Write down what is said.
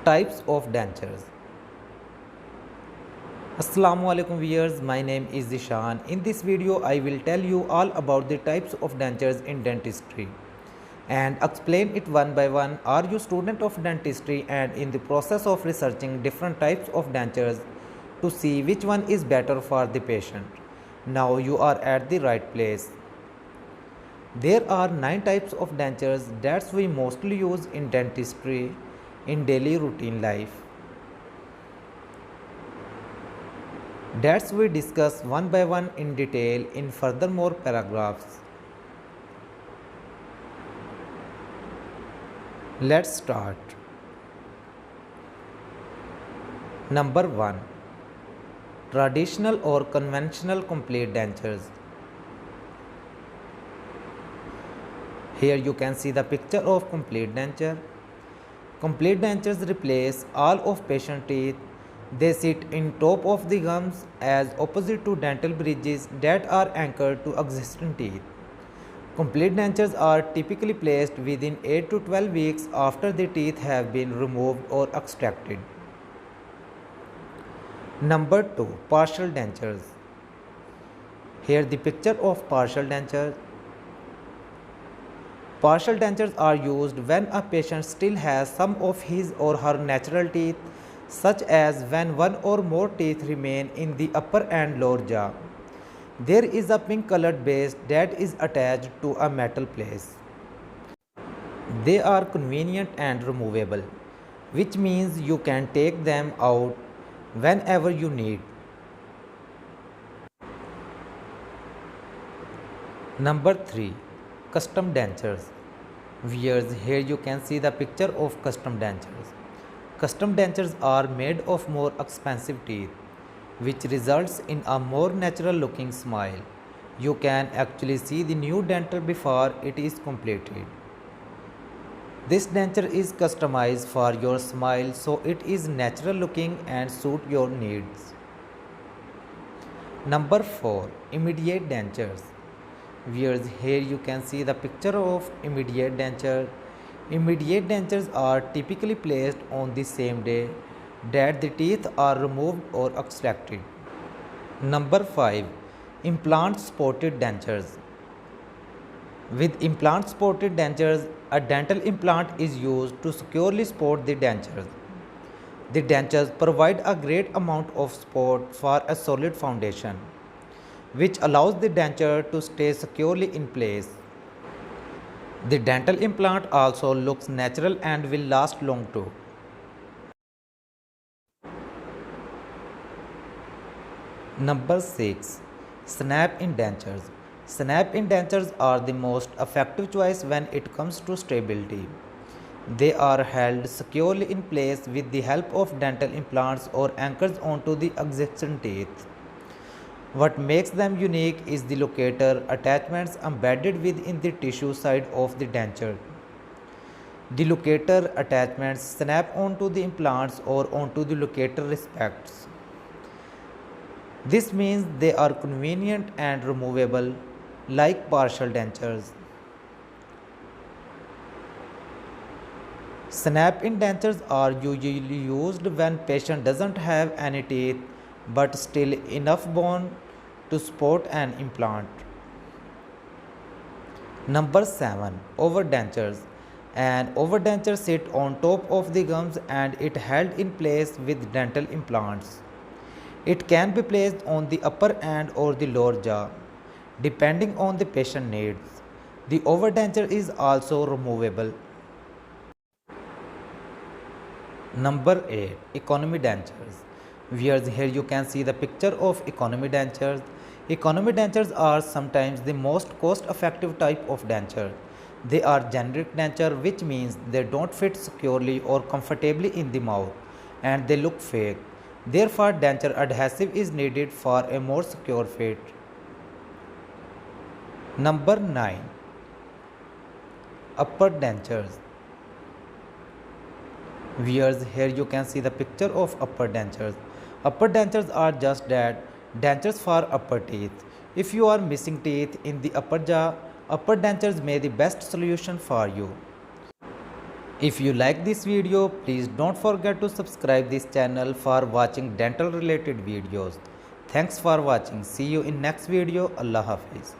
Types of dentures. Assalamu alaikum viewers, my name is Zeshan. In this video I will tell you all about the types of dentures in dentistry and explain it one by one. Are you student of dentistry and in the process of researching different types of dentures to see which one is better for the patient? Now you are at the right place. There are 9 types of dentures that we mostly use in dentistry in daily routine life. That we discuss one by one in detail in furthermore paragraphs. Let's start. Number 1. Traditional or conventional complete dentures. Here you can see the picture of complete denture. Complete dentures replace all of patient teeth. They sit in top of the gums as opposite to dental bridges that are anchored to existing teeth. Complete dentures are typically placed within 8 to 12 weeks after the teeth have been removed or extracted. Number 2. Partial dentures. Here the picture of partial denture. Partial dentures are used when a patient still has some of his or her natural teeth, such as when one or more teeth remain in the upper and lower jaw. There is a pink colored base that is attached to a metal plate. They are convenient and removable, which means you can take them out whenever you need. Number 3. Custom dentures. Viewers, here you can see the picture of custom dentures. Custom dentures are made of more expensive teeth, which results in a more natural looking smile. You can actually see the new denture before it is completed. This denture is customized for your smile so it is natural looking and suit your needs. Number 4. Immediate dentures. Viewers, here you can see the picture of immediate denture. Immediate dentures are typically placed on the same day that the teeth are removed or extracted. Number 5. Implant supported dentures. With implant supported dentures, a dental implant is used to securely support the dentures. The dentures provide a great amount of support for a solid foundation, which allows the denture to stay securely in place. The dental implant also looks natural and will last long too. Number 6. Snap-in dentures. Snap-in dentures are the most effective choice when it comes to stability. They are held securely in place with the help of dental implants or anchors onto the existing teeth. What makes them unique is the locator attachments embedded within the tissue side of the denture. The locator attachments snap onto the implants or onto the locator respects. This means they are convenient and removable, like partial dentures. Snap-in dentures are usually used when patient doesn't have any teeth but still enough bone to support an implant. Number 7. Overdentures. An overdenture sits on top of the gums and it held in place with dental implants. It can be placed on the upper and or the lower jaw, depending on the patient needs. The overdenture is also removable. Number 8. Economy dentures. Viewers, here you can see the picture of economy dentures. Economy dentures are sometimes the most cost-effective type of denture. They are generic denture, which means they don't fit securely or comfortably in the mouth and they look fake. Therefore, denture adhesive is needed for a more secure fit. Number 9. Upper dentures. Viewers, here you can see the picture of upper dentures. Upper dentures are just that, dentures for upper teeth. If you are missing teeth in the upper jaw, upper dentures may be the best solution for you. If you like this video, please don't forget to subscribe this channel for watching dental related videos. Thanks for watching. See you in next video. Allah Hafiz.